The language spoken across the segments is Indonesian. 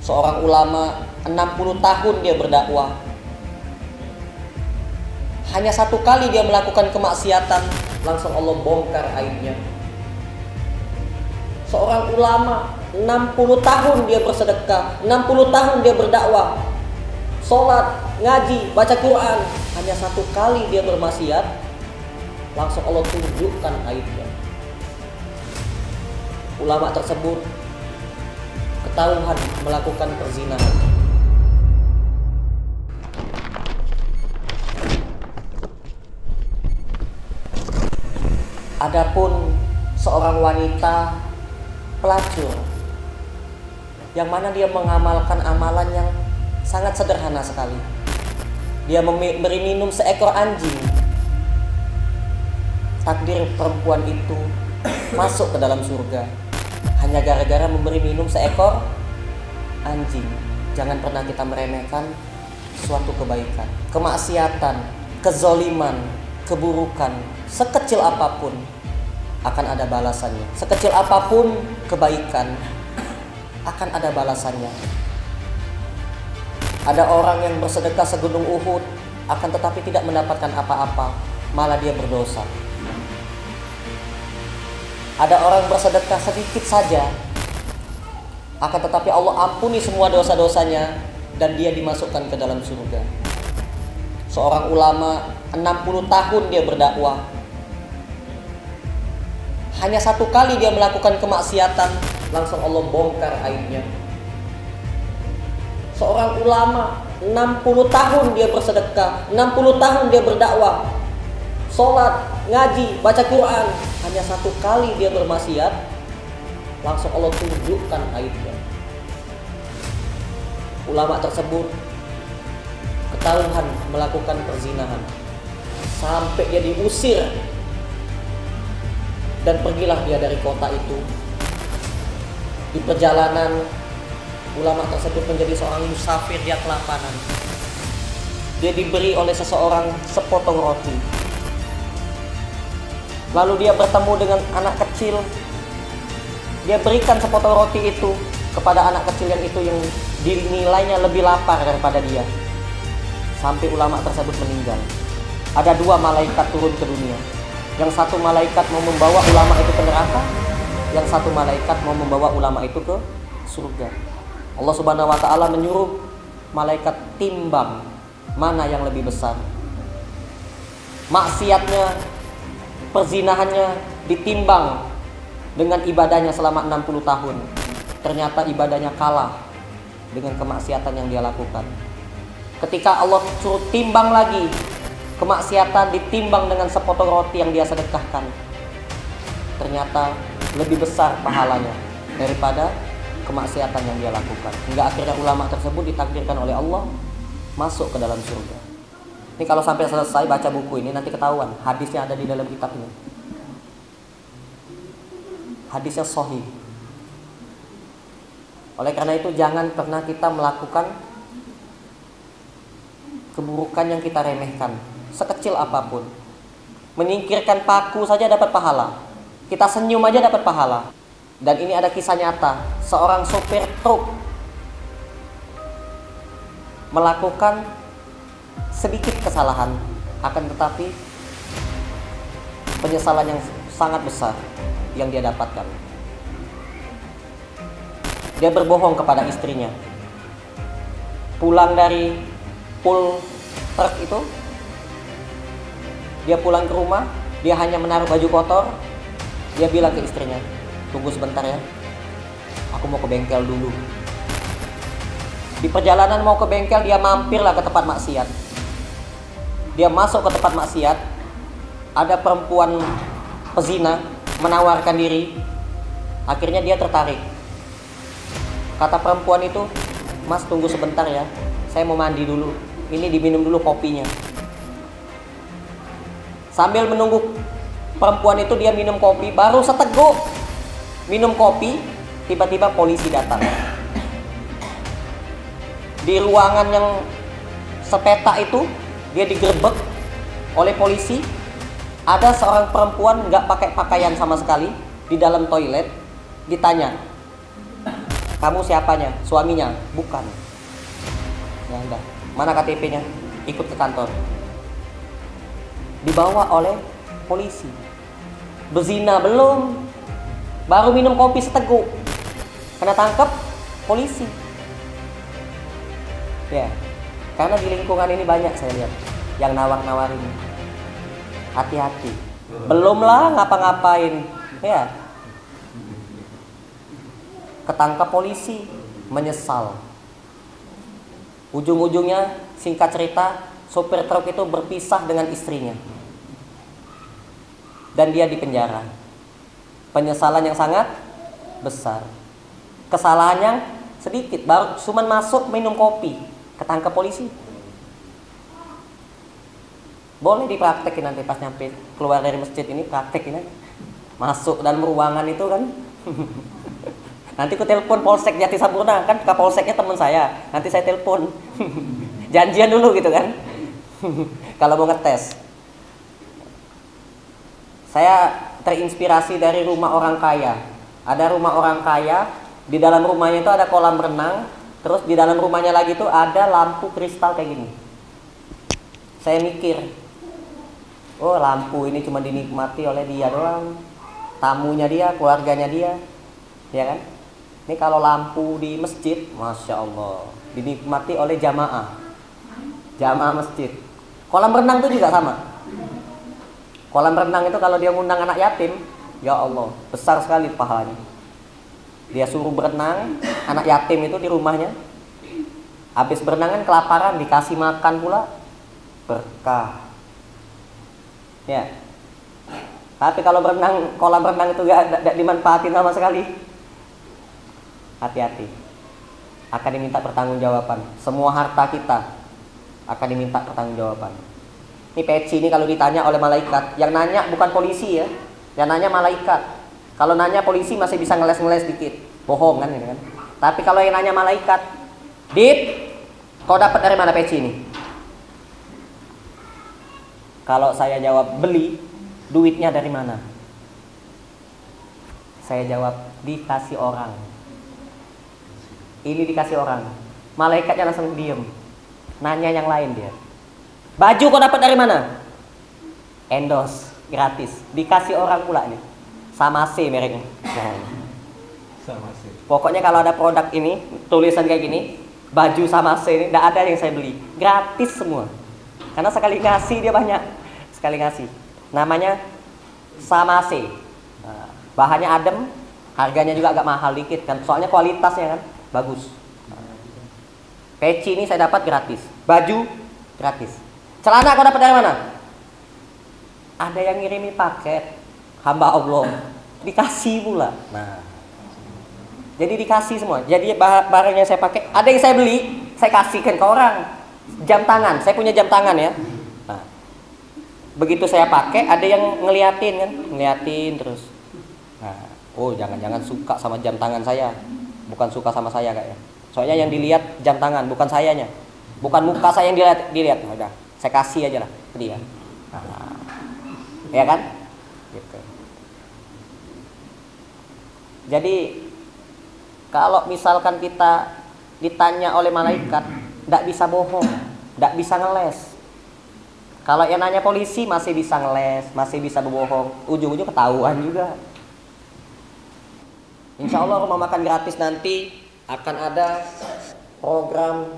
Seorang ulama 60 tahun dia berdakwah. Hanya satu kali dia melakukan kemaksiatan, langsung Allah bongkar aibnya. Seorang ulama 60 tahun dia bersedekah, 60 tahun dia berdakwah, sholat, ngaji, baca Quran. Hanya satu kali dia bermaksiat, langsung Allah tunjukkan aibnya. Ulama tersebut ketahuan melakukan perzinahan. Adapun seorang wanita pelacur yang mana dia mengamalkan amalan yang sangat sederhana sekali. Dia memberi minum seekor anjing. Takdir perempuan itu masuk ke dalam surga hanya gara-gara memberi minum seekor anjing. Jangan pernah kita meremehkan suatu kebaikan. Kemaksiatan, kezoliman, keburukan, sekecil apapun akan ada balasannya. Sekecil apapun kebaikan akan ada balasannya. Ada orang yang bersedekah segunung Uhud, akan tetapi tidak mendapatkan apa-apa, malah dia berdosa. Ada orang bersedekah sedikit saja, akan tetapi Allah ampuni semua dosa-dosanya dan dia dimasukkan ke dalam surga. Seorang ulama 60 tahun dia berdakwah. Hanya satu kali dia melakukan kemaksiatan, langsung Allah bongkar aibnya. Seorang ulama 60 tahun dia bersedekah, 60 tahun dia berdakwah, sholat, ngaji, baca Quran. Hanya satu kali dia bermaksiat, langsung Allah tunjukkan aibnya. Ulama tersebut ketahuan melakukan perzinahan sampai dia diusir, dan pergilah dia dari kota itu. Di perjalanan, ulama tersebut menjadi seorang musafir di kelaparan. Dia diberi oleh seseorang sepotong roti. Lalu dia bertemu dengan anak kecil. Dia berikan sepotong roti itu kepada anak kecil yang dinilainya lebih lapar daripada dia. Sampai ulama tersebut meninggal. Ada dua malaikat turun ke dunia. Yang satu malaikat mau membawa ulama itu ke neraka, yang satu malaikat mau membawa ulama itu ke surga. Allah Subhanahu wa taala menyuruh malaikat timbang mana yang lebih besar. Maksiatnya, perzinahannya ditimbang dengan ibadahnya selama 60 tahun. Ternyata ibadahnya kalah dengan kemaksiatan yang dia lakukan. Ketika Allah suruh timbang lagi, kemaksiatan ditimbang dengan sepotong roti yang dia sedekahkan, ternyata lebih besar pahalanya daripada kemaksiatan yang dia lakukan. Hingga akhirnya ulama tersebut ditakdirkan oleh Allah masuk ke dalam surga. Ini kalau sampai selesai baca buku ini nanti ketahuan hadisnya ada di dalam kitab ini. Hadisnya sahih. Oleh karena itu jangan pernah kita melakukan keburukan yang kita remehkan, sekecil apapun. Menyingkirkan paku saja dapat pahala. Kita senyum aja dapat pahala. Dan ini ada kisah nyata. Seorang sopir truk melakukan sedikit kesalahan, akan tetapi penyesalan yang sangat besar yang dia dapatkan. Dia berbohong kepada istrinya. Pulang dari pul truk itu, dia pulang ke rumah, dia hanya menaruh baju kotor. Dia bilang ke istrinya, tunggu sebentar ya, aku mau ke bengkel dulu. Di perjalanan mau ke bengkel, dia mampirlah ke tempat maksiat. Dia masuk ke tempat maksiat, ada perempuan pezina menawarkan diri. Akhirnya dia tertarik. Kata perempuan itu, mas tunggu sebentar ya, saya mau mandi dulu, ini diminum dulu kopinya. Sambil menunggu perempuan itu, dia minum kopi. Baru seteguk minum kopi, tiba-tiba polisi datang. Di ruangan yang sepetak itu, dia digerebek oleh polisi. Ada seorang perempuan gak pakai pakaian sama sekali di dalam toilet. Ditanya, Kamu siapanya? Suaminya? Bukan. Ya udah. Mana KTP-nya? Ikut ke kantor. Dibawa oleh polisi. Berzina belum. Baru minum kopi seteguk. Kena tangkap polisi. Ya. Karena di lingkungan ini banyak saya lihat yang nawar-nawarin. Hati-hati. Belumlah ngapa-ngapain. Ya. Ketangkap polisi, menyesal. Ujung-ujungnya singkat cerita, sopir truk itu berpisah dengan istrinya. Dan dia dipenjara. Penyesalan yang sangat besar. Kesalahan yang sedikit, baru cuman masuk minum kopi, ketangkap polisi. Boleh dipraktekin nanti pas nyampe keluar dari masjid ini, praktekin aja. Masuk dalam ruangan itu kan. Nanti aku telepon Polsek Jati Sampurna, kan Kapolseknya teman saya. Nanti saya telepon. Janjian dulu gitu kan. Kalau mau ngetes. Saya terinspirasi dari rumah orang kaya. Ada rumah orang kaya, di dalam rumahnya itu ada kolam renang, terus di dalam rumahnya lagi itu ada lampu kristal kayak gini. Saya mikir, oh lampu ini cuma dinikmati oleh dia doang. Tamunya dia, keluarganya dia. Ya kan? Ini kalau lampu di masjid, Masya Allah, dinikmati oleh jamaah masjid. Kolam renang itu juga sama. Kolam renang itu kalau dia ngundang anak yatim, ya Allah, besar sekali pahalanya. Dia suruh berenang, anak yatim itu di rumahnya. Habis berenang kan kelaparan, dikasih makan pula, berkah. Ya. Tapi kalau berenang, kolam renang itu gak dimanfaatin sama sekali. Hati-hati, akan diminta pertanggungjawaban. Semua harta kita akan diminta pertanggungjawaban. Ini peci ini kalau ditanya oleh malaikat, yang nanya bukan polisi ya, yang nanya malaikat. Kalau nanya polisi masih bisa ngeles-ngeles dikit, bohong kan, kan? Tapi kalau yang nanya malaikat, Dit, kau dapat dari mana peci ini? Kalau saya jawab beli, duitnya dari mana? Saya jawab dikasih orang. Ini dikasih orang. Malaikatnya langsung diem. Nanya yang lain dia. Baju kau dapat dari mana? Endorse, gratis. Dikasih orang pula nih. Sama C mereknya. Sama C. Pokoknya kalau ada produk ini, tulisan kayak gini, baju sama C ini, tidak ada yang saya beli. Gratis semua. Karena sekali ngasih dia banyak. Sekali ngasih. Namanya sama C. Nah, bahannya adem, harganya juga agak mahal dikit kan. Soalnya kualitasnya kan bagus. Peci ini saya dapat gratis. Baju gratis. Celana kau dapat dari mana? Ada yang ngirimi paket. Hamba Allah. Dikasih pula. Nah. Jadi dikasih semua. Jadi barang yang saya pakai, ada yang saya beli, saya kasihkan ke orang. Jam tangan, saya punya jam tangan ya. Nah. Begitu saya pakai, ada yang ngeliatin kan, ngeliatin terus. Nah, oh jangan-jangan suka sama jam tangan saya. Bukan suka sama saya kayaknya. Soalnya yang dilihat jam tangan, bukan sayanya. Bukan muka saya yang dilihat. Nah, udah, saya kasih aja lah ke dia. Nah, ya kan? Gitu. Jadi kalau misalkan kita ditanya oleh malaikat, tidak bisa bohong, tidak bisa ngeles. Kalau yang nanya polisi masih bisa ngeles, masih bisa berbohong, ujung-ujung ketahuan juga. Insya Allah rumah makan gratis nanti akan ada program,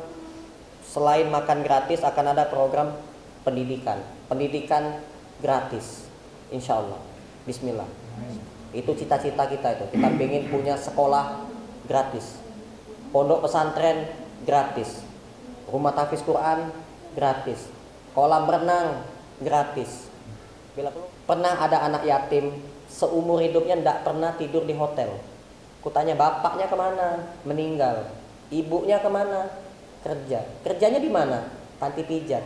selain makan gratis akan ada program pendidikan gratis. Insya Allah. Bismillah. Itu cita-cita kita itu. Kita ingin punya sekolah gratis, pondok pesantren gratis, rumah tahfiz Quran gratis, kolam renang gratis. Bila pernah ada anak yatim seumur hidupnya tidak pernah tidur di hotel. Kutanya bapaknya kemana? Meninggal. Ibunya kemana? Kerja. Kerjanya di mana? Panti pijat.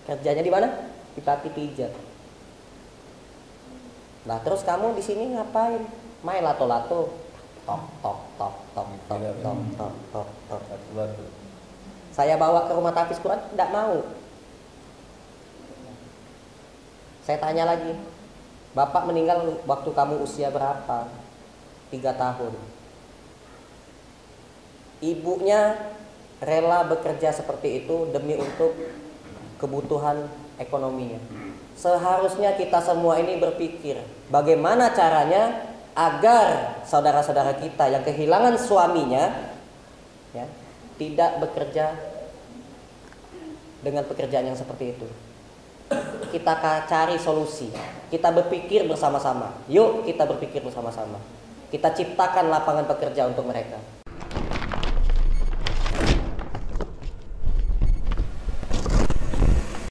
Kerjanya di mana? Di panti pijat. Nah terus kamu di sini ngapain? Main lato-lato. Tok tok tok tok tok tok tok tok tok. Saya bawa ke rumah tahfiz Quran, tidak mau. Saya tanya lagi, bapak meninggal waktu kamu usia berapa? 3 tahun. Ibunya rela bekerja seperti itu demi untuk kebutuhan ekonominya. Seharusnya kita semua ini berpikir bagaimana caranya agar saudara-saudara kita yang kehilangan suaminya ya, tidak bekerja dengan pekerjaan yang seperti itu. Kita cari solusi. Kita berpikir bersama-sama. Yuk kita berpikir bersama-sama. Kita ciptakan lapangan pekerja untuk mereka.